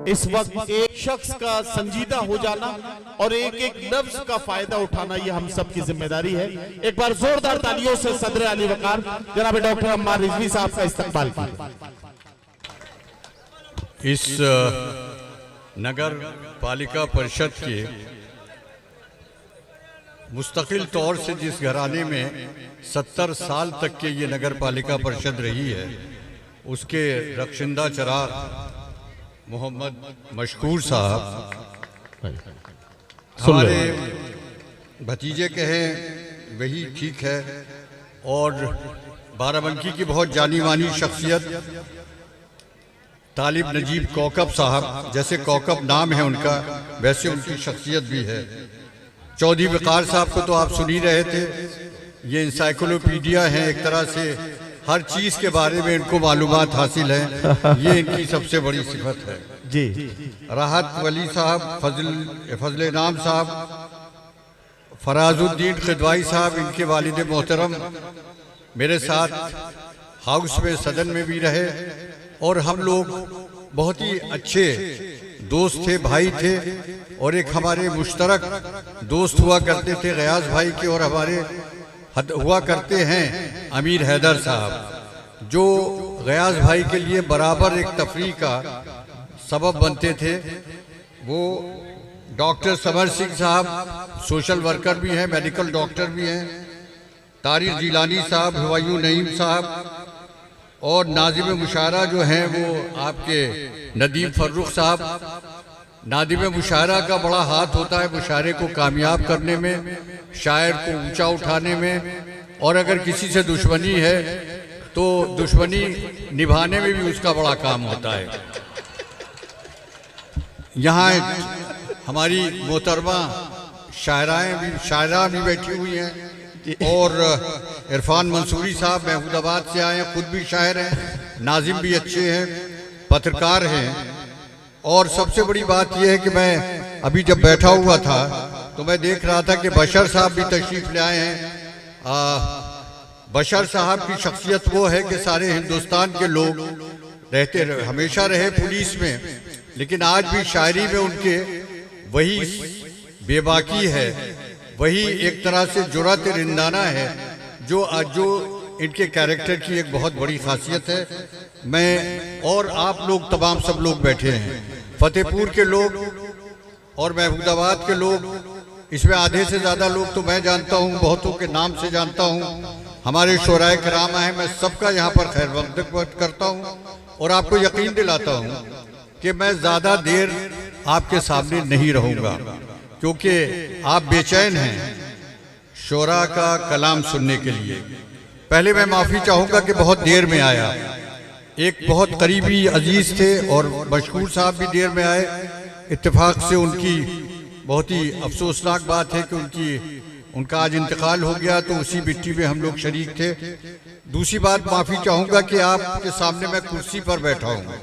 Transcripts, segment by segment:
इस वक्त एक शख्स का संजीदा हो जाना और एक एक लफ्ज का फायदा उठाना ये हम सब की जिम्मेदारी है। एक बार जोरदार तालियों से सदर अली वकार जनाब डॉक्टर अम्मार रिजवी साहब का इस्तकबाल कीजिए। इस नगर पालिका परिषद के मुस्तकिल तौर से जिस घराने में 70 साल तक के ये नगर पालिका परिषद रही है, उसके रक्षिंदा चराग मोहम्मद मशकूर साहब हमारे भतीजे कहें वही ठीक है, और बाराबंकी की बहुत जानी मानी शख्सियत तालिब नजीब कौकब साहब, जैसे कौकब नाम है उनका वैसे उनकी शख्सियत भी है। चौधरी वकार साहब को तो आप सुन ही रहे थे, ये इंसाइक्लोपीडिया हैं एक तरह से, हर चीज़ के बारे में इनको मालूमात हासिल है, ये इनकी सबसे बड़ी सिफत है जी। राहत वली साहब, फजल नाम साहब, फराजुद्दीन खिदवाई साहब, इनके वालिद मोहतरम मेरे साथ हाउस में सदन में भी रहे, और हम लोग बहुत ही अच्छे दोस्त थे, भाई थे, और एक हमारे मुश्तरक दोस्त हुआ करते थे गयास भाई के, और हमारे हुआ करते हैं अमीर हैदर साहब, जो गयास भाई के लिए बराबर एक तफरीह का सबब बनते थे। वो डॉक्टर समर सिंह साहब सोशल वर्कर भी हैं, मेडिकल डॉक्टर भी हैं, तारिक जिलानी साहब, हुमायूं नईम साहब, और नाजिम मुशायरा जो हैं वो आपके नदीम फर्रुख साहब। नादिम मुशायरा का बड़ा हाथ होता है मुशायरे को कामयाब करने में, शायर को ऊंचा उठाने में, और अगर किसी से दुश्मनी है तो दुश्मनी निभाने में भी उसका बड़ा काम होता है। यहाँ हमारी मोहतरमा शायरा भी बैठी हुई हैं, और इरफान मंसूरी साहब महमूदाबाद से आए हैं, खुद भी शायर हैं, नाजिम भी अच्छे हैं, पत्रकार हैं। और सबसे बड़ी बात यह है कि मैं अभी जब बैठा हुआ था तो मैं देख रहा था कि बशर साहब भी तशरीफ ले आए हैं। बशर साहब की शख्सियत वो है कि सारे हिंदुस्तान के लोग हमेशा रहे पुलिस में, लेकिन आज भी शायरी में उनके वही बेबाकी है, वही एक तरह से जुर्रत रिंदाना है जो इनके कैरेक्टर की एक बहुत बड़ी खासियत है। मैं और आप लोग तमाम सब लोग बैठे हैं, फतेहपुर के लोग और महमूदाबाद के लोग, इसमें आधे से ज़्यादा लोग तो मैं जानता हूँ, बहुतों के नाम से जानता हूँ, हमारे शोराए कराम हैं, मैं सबका यहाँ पर खैर मक़दम करता हूँ, और आपको यकीन दिलाता हूँ कि मैं ज़्यादा देर आपके सामने नहीं रहूँगा, क्योंकि आप बेचैन हैं शोरा का कलाम सुनने के लिए। पहले मैं माफ़ी चाहूँगा कि बहुत देर में आया, एक बहुत करीबी अजीज़ थे और मशकूर साहब भी देर में आए, इत्तेफाक से उनकी बहुत ही अफसोसनाक बात है कि उनका आज इंतकाल हो गया, तो उसी मिट्टी में हम लोग शरीक थे। दूसरी बात, माफ़ी चाहूँगा कि आपके सामने मैं कुर्सी पर बैठा हूँ,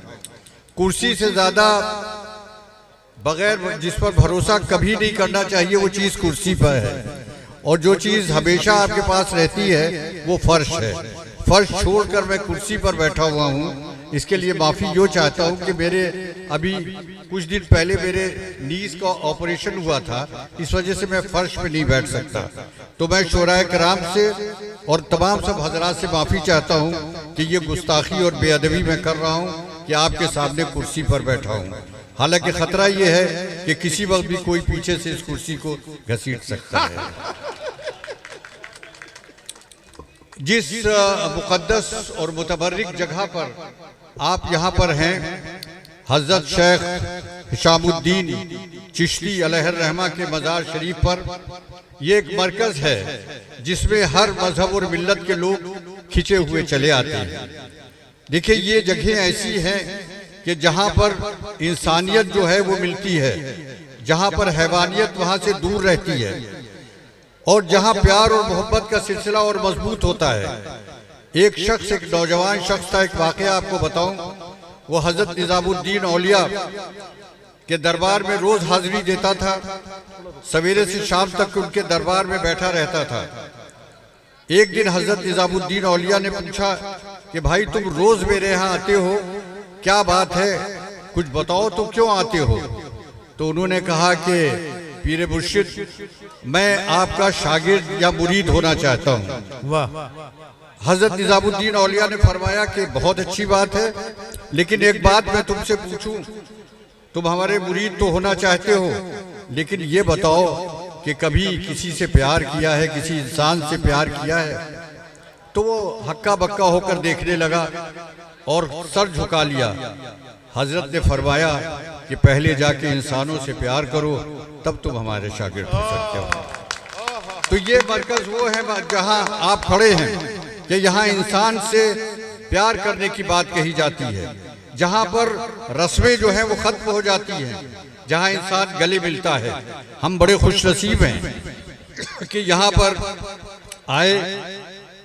कुर्सी से ज़्यादा बगैर जिस पर भरोसा कभी नहीं करना चाहिए वो चीज़ कुर्सी पर है, और जो चीज़ हमेशा आपके पास रहती है वो फर्श है। फर्श छोड़कर मैं कुर्सी पर बैठा हुआ हूँ, इसके लिए माफ़ी यो चाहता हूँ कि मेरे अभी कुछ दिन पहले मेरे नीज का ऑपरेशन हुआ था, इस वजह से मैं फर्श पे नहीं बैठ सकता। तो मैं शोराए कराम से और तमाम सब हजरात से माफ़ी चाहता हूँ कि ये गुस्ताखी और बेअदबी मैं कर रहा हूँ कि आपके सामने कुर्सी पर बैठा हूँ। हालांकि खतरा ये है कि किसी वक्त भी कोई पीछे से इस कुर्सी को घसीट सकता है। जिस मुक़द्दस और मुतबर्रिक जगह पर आप यहाँ पर हैं, हज़रत शेख हिशामुद्दीन चिश्ती अलैहिर्रहमा के मज़ार शरीफ पर, ये एक मरकज़ है जिसमें हर मजहब और मिल्लत के लोग खिंचे हुए चले आते हैं। देखिए, ये जगह ऐसी हैं कि जहाँ पर इंसानियत जो है वो मिलती है, जहाँ पर हैवानियत वहाँ से दूर रहती है, और जहाँ प्यार और मोहब्बत का सिलसिला और मजबूत होता है। एक शख्स, एक नौजवान शख्स था, एक वाक़या आपको बताऊं, वो हज़रत निज़ामुद्दीन औलिया के दरबार में रोज़ हाजिरी देता था, सवेरे से शाम तक उनके दरबार में बैठा रहता था। एक दिन हज़रत निज़ामुद्दीन औलिया ने पूछा कि भाई तुम रोज़ मेरे यहाँ आते हो, क्या बात है? कुछ बताओ तो क्यों आते हो? तो उन्होंने कहा कि पीर मुर्शिद, मैं आपका शागिर्द या मुरीद होना चाहता हूँ। वाह। हजरत निजामुद्दीन औलिया ने फरमाया कि बहुत अच्छी बात है, लेकिन एक बात मैं तुमसे पूछूं, तुम हमारे मुरीद तो होना चाहते हो, लेकिन ये बताओ कि कभी किसी से प्यार किया है, किसी इंसान से प्यार किया है? तो वो हक्का बक्का होकर देखने लगा और सर झुका लिया। हजरत ने फरमाया कि पहले जाके इंसानों से प्यार करो, तब तुम हमारे शागिर्द हो सकते हो। तो ये मरकज वो है जहां आप खड़े हैं कि यहाँ इंसान से प्यार करने की बात कही जाती है, जहां पर रस्में जो हैं वो खत्म हो जाती हैं, जहां इंसान गले मिलता है। हम बड़े खुश नसीब हैं कि यहाँ पर आए,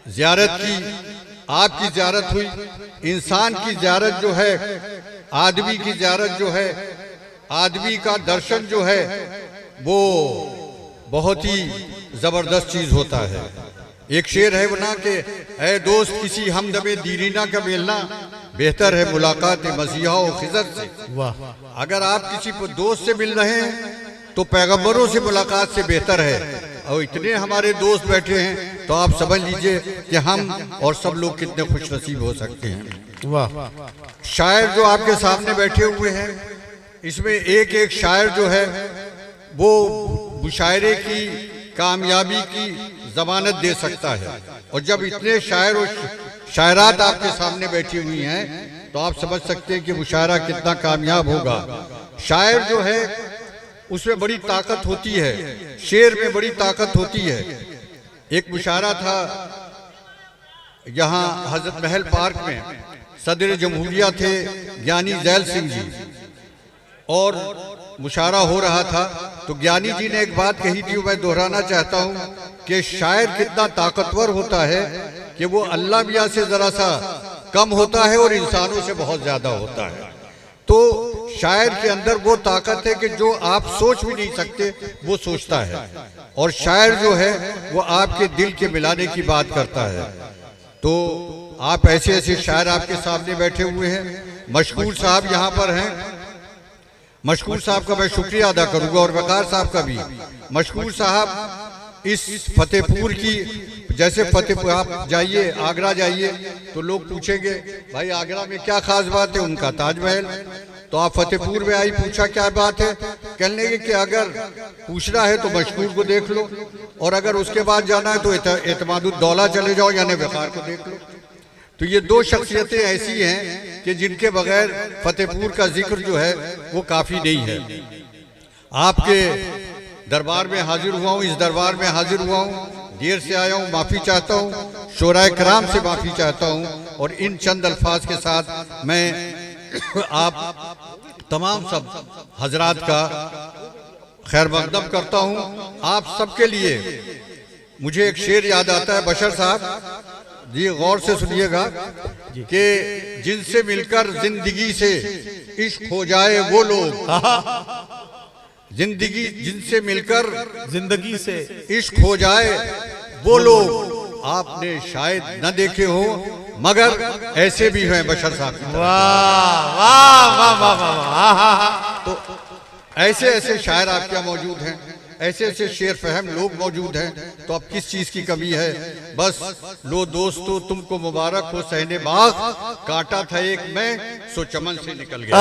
ज़ियारत की, आपकी ज़ियारत हुई। इंसान की ज़ियारत जो है, आदमी की ज़ियारत जो है, आदमी का दर्शन जो है, वो बहुत ही ज़बरदस्त चीज़ होता है। एक शेर है बना के, ऐ दोस्त किसी हमदमे दीरीना का मिलना बेहतर है मुलाकात मसीहा और खिजर से। वाह। अगर आप किसी दोस्त से मिल रहे हैं तो पैगंबरों से मुलाकात से बेहतर है। और इतने हमारे दोस्त बैठे हैं तो आप समझ लीजिए कि हम और सब लोग कितने खुश नसीब हो सकते हैं। वाह। शायर जो आपके सामने बैठे हुए हैं, इसमें एक एक शायर जो है वो मुशायरे की कामयाबी की जमानत दे सकता है। और जब इतने शायर और शायरात आपके सामने बैठी हुई हैं तो आप समझ सकते हैं कि मुशायरा कितना कामयाब होगा। शायर जो है उसमें बड़ी ताकत होती है, शेर में बड़ी ताकत होती है। एक मुशायरा था यहाँ हजरत महल पार्क में, सदर जमहूरिया थे ज्ञानी जैल सिंह जी, और मुशायरा हो रहा था तो ज्ञानी जी ने एक बात कही थी, मैं दोहराना चाहता हूँ कि शायर कितना ताकतवर होता है कि वो अल्लाह मियाँ से जरा सा कम होता है और इंसानों से बहुत ज्यादा होता है। तो शायर के अंदर वो ताकत है कि जो आप सोच भी नहीं सकते वो सोचता है, और शायर जो है वो आपके दिल के मिलाने की बात करता है। तो आप ऐसे ऐसे शायर आपके सामने बैठे हुए हैं। मशकूर साहब यहाँ पर हैं, मशकूर साहब का मैं शुक्रिया अदा करूंगा और वकार साहब का भी। मशकूर साहब इस फतेहपुर की, जैसे फतेहपुर आप जाइए, आगरा जाइए तो लोग पूछेंगे भाई आगरा में क्या खास बात है, उनका ताजमहल। तो आप फतेहपुर में आई, पूछा क्या बात है, कहने लगे कि अगर पूछना है तो मशकूर को देख लो, और अगर उसके बाद जाना है तो एतमादुद्दौला चले जाओ यानी वकार को देख लो। तो ये दो शख्सियतें ऐसी हैं कि जिनके बगैर फतेहपुर का जिक्र जो है वो काफी नहीं है। आपके दरबार में हाजिर हुआ हूँ, इस दरबार में हाजिर हुआ हूँ, देर से आया हूँ, माफी चाहता हूँ, शोराए कराम से माफी चाहता हूँ। और इन चंद अल्फाज के साथ मैं आप तमाम सब हजरात का खैर मकदम करता हूँ। आप सबके लिए मुझे एक शेर याद आता है, बशर साहब जी गौर से सुनिएगा, कि जिनसे मिलकर जिंदगी से इश्क हो जाए वो लोग, जिंदगी जिनसे मिलकर जिंदगी से इश्क हो जाए वो लोग आपने शायद न देखे हो, मगर ऐसे भी हैं बशर साहब। वाह वाह वाह वाह वाह। तो ऐसे ऐसे शायर आपके यहाँ मौजूद हैं, ऐसे ऐसे शेर फहम लोग मौजूद हैं, तो अब किस चीज की कमी है। बस लो दोस्तों तुमको मुबारक हो सहने बाग, कांटा था एक मैं सो चमन से निकल गया।